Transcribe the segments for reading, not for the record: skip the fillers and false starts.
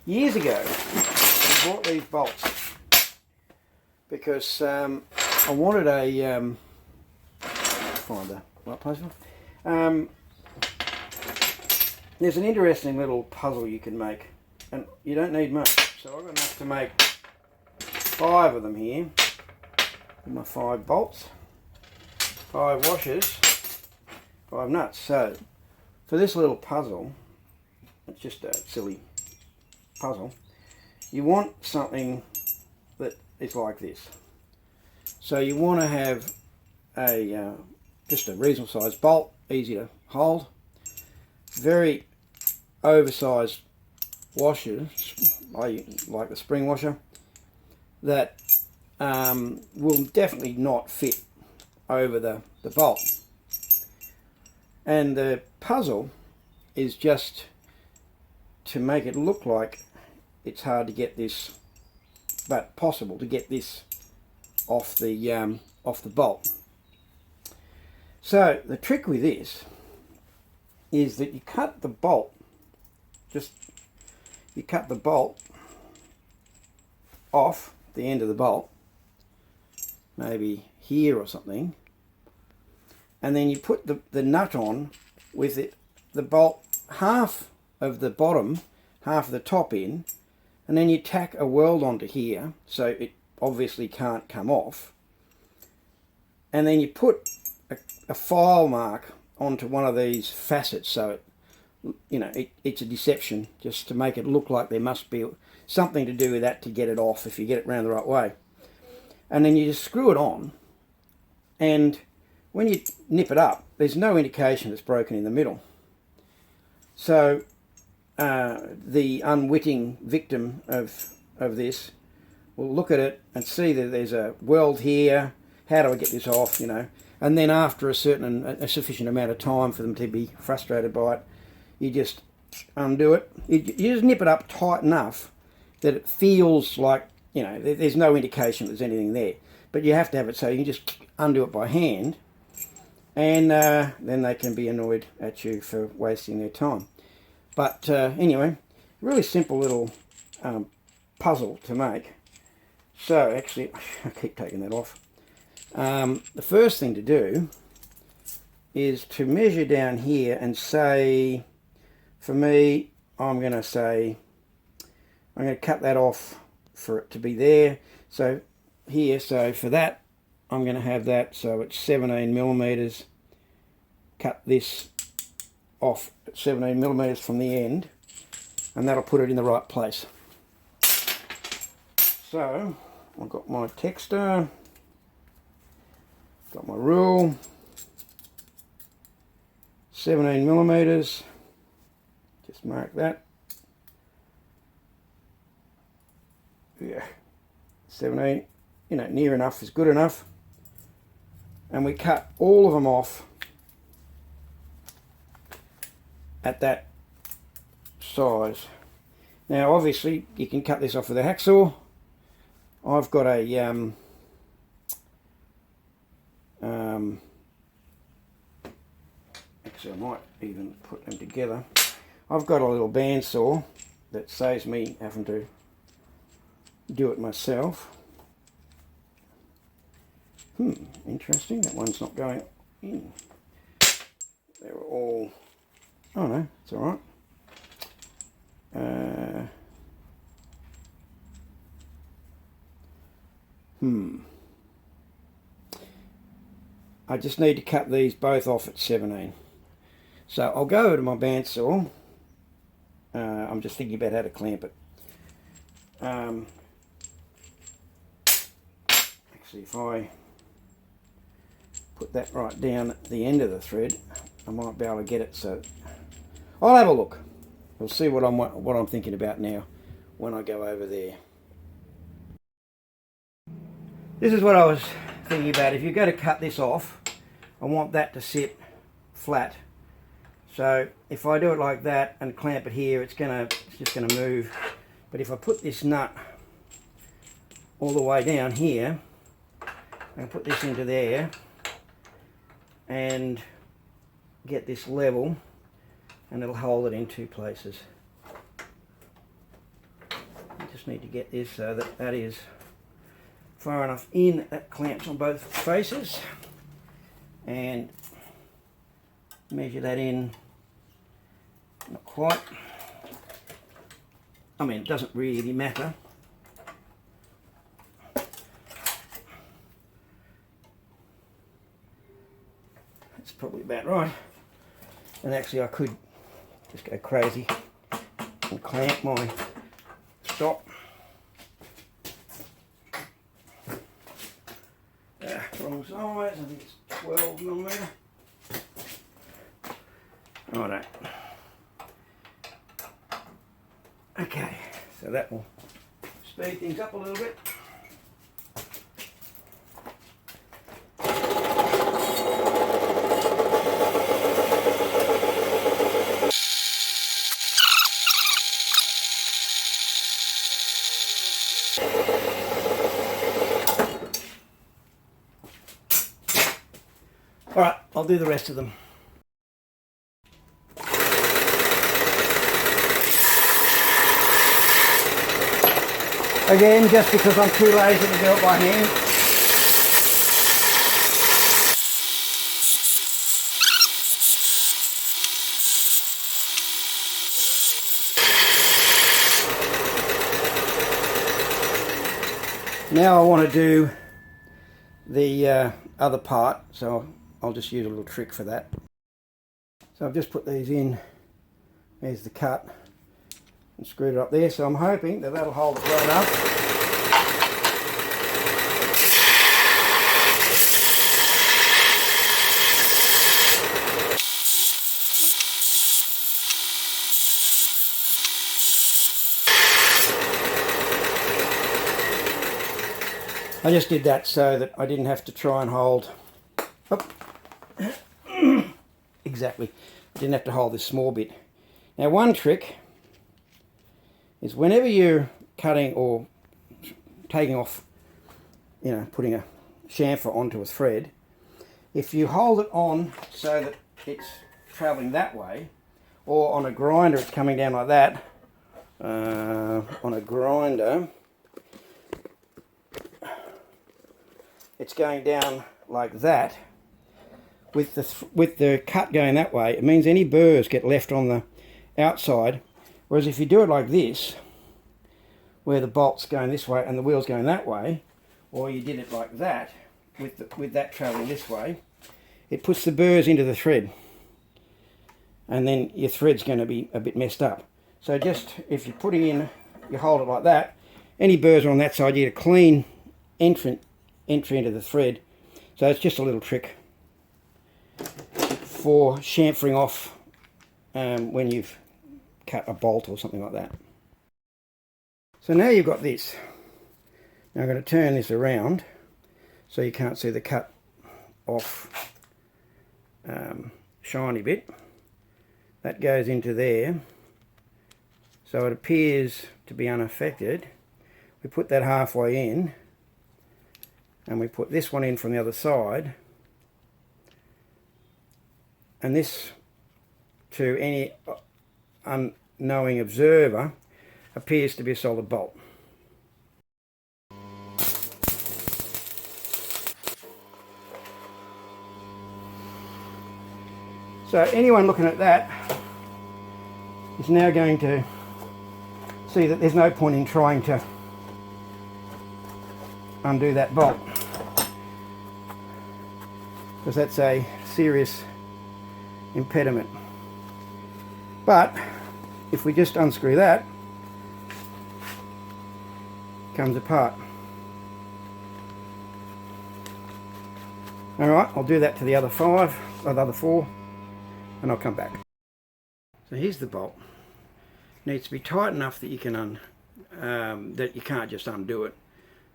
Years ago, I bought these bolts because I wanted a find the right place. There's an interesting little puzzle you can make, and you don't need much. So I've got enough to make 5 of them here. My 5 bolts, 5 washers, 5 nuts. So for this little puzzle, it's just a silly puzzle, you want something that is like this. So you want to have a just a reasonable sized bolt, easy to hold, very oversized washers, like the spring washer, that will definitely not fit over the bolt. And the puzzle is just to make it look like it's hard to get this, but possible to get this off the bolt. So the trick with this is that you cut the bolt, you cut the bolt off the end of the bolt, maybe here or something, and then you put the nut on with the bolt half of the bottom, half of the top in, and then you tack a weld onto here so it obviously can't come off, and then you put a file mark onto one of these facets so it's a deception, just to make it look like there must be something to do with that to get it off if you get it round the right way. And then you just screw it on, and when you nip it up, there's no indication it's broken in the middle. So the unwitting victim of this will look at it and see that there's a weld here. How do I get this off? And then after a sufficient amount of time for them to be frustrated by it, you just undo it. You just nip it up tight enough that it feels like there's no indication there's anything there. But you have to have it so you can just undo it by hand, and then they can be annoyed at you for wasting their time. But anyway, really simple little puzzle to make. So actually, I keep taking that off. The first thing to do is to measure down here and say, for me, I'm going to cut that off for it to be there. So here, so for that, I'm going to have that, so it's 17 millimeters. Cut this off at 17 millimeters from the end, and that'll put it in the right place. So I've got my texter, got my rule, 17 millimeters, just mark that. Yeah, 17, near enough is good enough. And we cut all of them off at that size. Now obviously you can cut this off with a hacksaw. I've got a actually I might even put them together. I've got a little bandsaw that saves me having to do it myself. Interesting, that one's not going in. They were all, oh no, it's alright. I just need to cut these both off at 17. So I'll go over to my bandsaw. I'm just thinking about how to clamp it. Actually, if I put that right down at the end of the thread, I might be able to get it. So I'll have a look. We'll see what I'm thinking about now when I go over there. This is what I was thinking about. If you're going to cut this off, I want that to sit flat. So if I do it like that and clamp it here, it's just going to move. But if I put this nut all the way down here, I can put this into there and get this level, and it'll hold it in 2 places. just need to get this so that that is far enough in, that clamps on both faces, and measure that in. Not quite. I mean, it doesn't really matter. That's probably about right. And actually I could just go crazy and clamp my stop. Wrong size, I think it's 12mm. Righto. Okay, so that will speed things up a little bit. Alright, I'll do the rest of them. Again, just because I'm too lazy to do it by hand. Now I want to do the other part, so I'll just use a little trick for that. So I've just put these in. There's the cut and screwed it up there, so I'm hoping that that'll hold it well enough. I just did that so that I didn't have to try and hold, exactly, I didn't have to hold this small bit. Now one trick is whenever you're cutting or taking off, you know, putting a chamfer onto a thread, if you hold it on so that it's travelling that way, or on a grinder it's coming down like that, on a grinder it's going down like that, with the cut going that way, it means any burrs get left on the outside. Whereas if you do it like this, where the bolt's going this way and the wheel's going that way, or you did it like that, with that travelling this way, it puts the burrs into the thread, and then your thread's going to be a bit messed up. So just, if you're putting in, you hold it like that, any burrs are on that side, you get a clean entry into the thread. So it's just a little trick for chamfering off when you've cut a bolt or something like that. So now you've got this. Now I'm going to turn this around so you can't see the cut off shiny bit. That goes into there, so it appears to be unaffected. We put that halfway in, and we put this one in from the other side, and this, to any unknowing observer, appears to be a solid bolt. So anyone looking at that is now going to see that there's no point in trying to undo that bolt, because that's a serious impediment. But if we just unscrew that, it comes apart. Alright, I'll do that to the other four, and I'll come back. So here's the bolt. It needs to be tight enough that you can that you can't just undo it,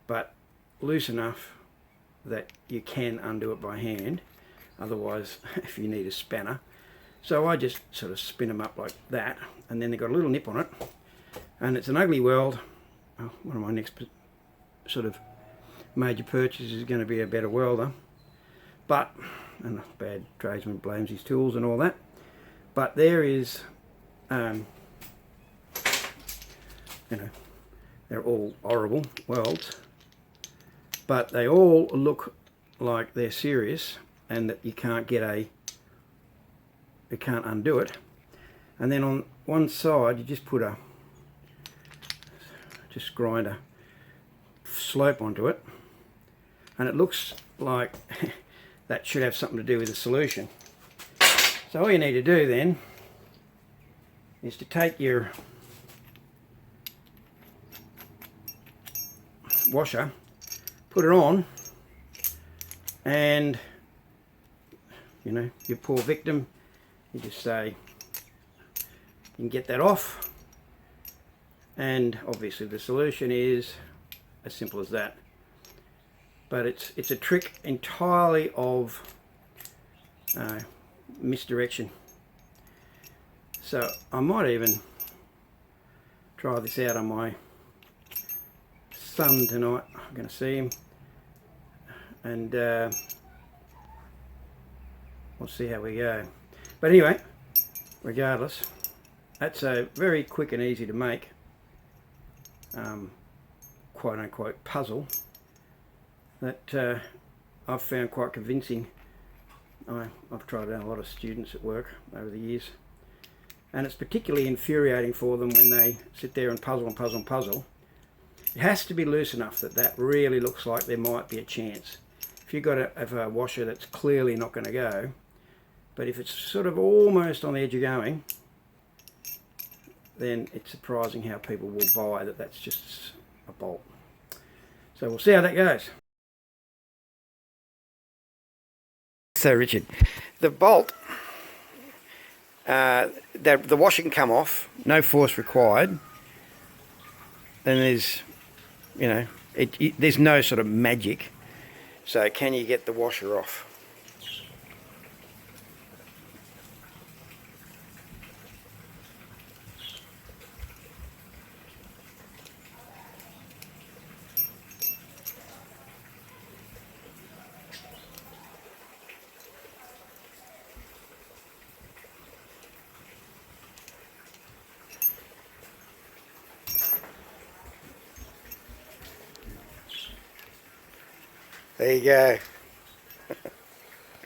but loose enough that you can undo it by hand. Otherwise, if you need a spanner. So I just sort of spin them up like that, and then they've got a little nip on it, and it's an ugly weld. Oh, one of my next sort of major purchases is going to be a better welder, but, and a bad tradesman blames his tools and all that, but there is you know, They're all horrible welds, but they all look like they're serious and that you can't undo it. And then on one side you just grind a slope onto it, and it looks like that should have something to do with the solution. So all you need to do then is to take your washer, put it on, and you know, your poor victim, you just say you can get that off, and obviously the solution is as simple as that. But it's a trick entirely of misdirection. So I might even try this out on my son tonight. I'm going to see him, and we'll see how we go. But anyway, regardless, that's a very quick and easy to make quote unquote puzzle that I've found quite convincing. I've tried it on a lot of students at work over the years, and it's particularly infuriating for them when they sit there and puzzle and puzzle and puzzle. It has to be loose enough that really looks like there might be a chance. If you've got a washer that's clearly not going to go, but if it's sort of almost on the edge of going, then it's surprising how people will buy that that's just a bolt. So we'll see how that goes. So Richard, the bolt, the washer can come off, no force required, and there's, you know, there's no sort of magic. So can you get the washer off? There you go.